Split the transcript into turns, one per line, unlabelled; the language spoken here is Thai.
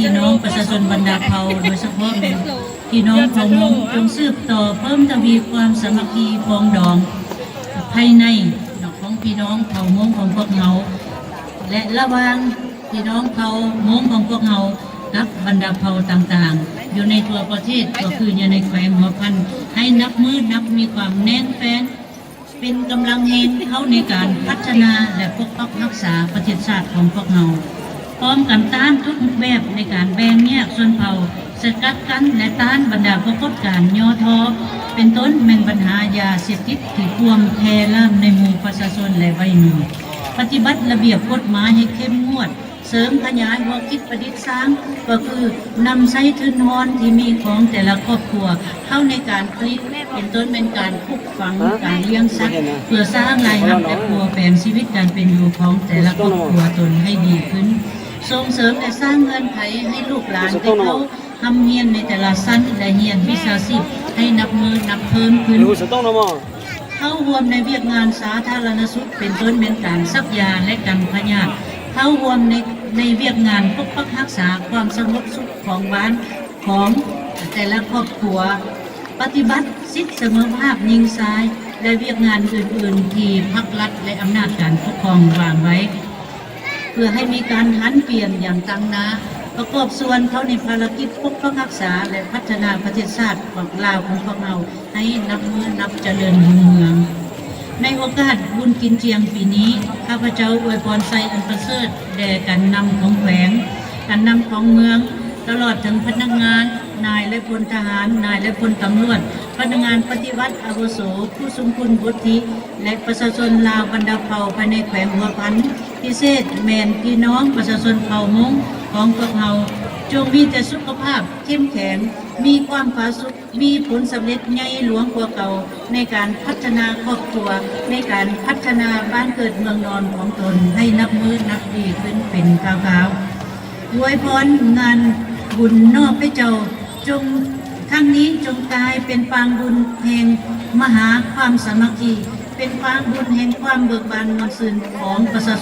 พี่น้องประชาชนบรรดาเผ่าโดยเฉพาะเป็นพี่น้องเผ่ามงจงสืบต่อเพิ่มทวีความสามัคคีปองดองภายในของพี่น้องเผ่ามงของพวกเราและระหว่างพี่น้องเผ่ามงของพวกเรากับบรรดาเผ่าต่างๆอยู่ในทั่วประเทศก็คืออยู่ในแขวงหัวพันให้นับมือนับมีความแน่นแฟ้นเป็นกำลังเฮงเขาในการพัฒนาและปกปักรักษาประเทศชาติของพวกเราพร้อมกันต้านทุกรูปแบบในการแบ่งแยกส่วนเผ่าสกัดกั้นและต้านบรรดาปรากฏการณ์ย่อท้อเป็นต้นแมงปัญหายาเสพติดที่ท่วมแพร่ล่ามในหมู่ประชาชนและวัยรุ่นปฏิบัติระเบียบกฎหมายให้เข้มงวดเสริมขยายหัวคิดประดิษฐ์สร้างก็คือนำใช้ทุนฮอนที่มีของแต่ละครอบครัวเข้าในการผลิตเป็นต้นเป็นการปลูกฝังการเลี้ยงสัตว์เพื่อสร้างรายรับและพัวแปลงชีวิตการเป็นอยู่ของแต่ละครอบครัวตนให้ดีขึ้นส่งเสริมและสร้างเงื่อนไขให้ลูกหลานได้เข้าทำเฮียนในแต่ละชั้นและเฮียนวิชาชีพให้นับมือนับเพิ่มขึ้นเข้าร่วมในเวียกงานสาธารณสุขเป็นต้นเป็นการซักยาและกันพยาธิเข้าร่วมในเวียกงานปกปักรักษาความสงบสุขของบ้านของแต่ละครอบครัวปฏิบัติสิทธิเสมอภาคยิงซ้ายและเวียกงานอื่นๆที่ภาครัฐและอำนาจการปกครองวางไว้เพื่อให้มีการหันเปลี่ยนอย่างตั้งหน้าประกอบส่วนเขาในภารกิจปกปักรักษาและพัฒนาประเทศชาติของลาวของพวกเราให้นับมือนับเจริญรุ่งเรืองในโอกาสบุญกินเจียงปีนี้ข้าพเจ้าอวยพรไซอันประเสริฐแด่การนำของแขวงการนำของเมืองตลอดถึงพนักงานนายและพลทหารนายและพลตำรวจพนักงานปฏิวัติอาวุโสผู้ทรงคุณวุฒิและประชาชนลาวบรรดาเผ่าภายในแขวงหัวพันพิเศษแมนพี่น้องประชาชนเผ่ามงของพวกเราจงมีแต่สุขภาพเข้มแข็งมีความผาสุกมีผลสำเร็จใหญ่หลวงกว่าเก่าในการพัฒนาครอบครัวในการพัฒนาบ้านเกิดเมืองนอนของตนให้นับมือนับดีขึ้นเป็นก้าวๆอวยพรงานบุญนอกพระเจ้าจงทั้งนี้จงกลายเป็นปางบุญแห่งมหาความสามัคคีเป็นปางบุญแห่งความเบิกบานมวลซื่นของประชาชน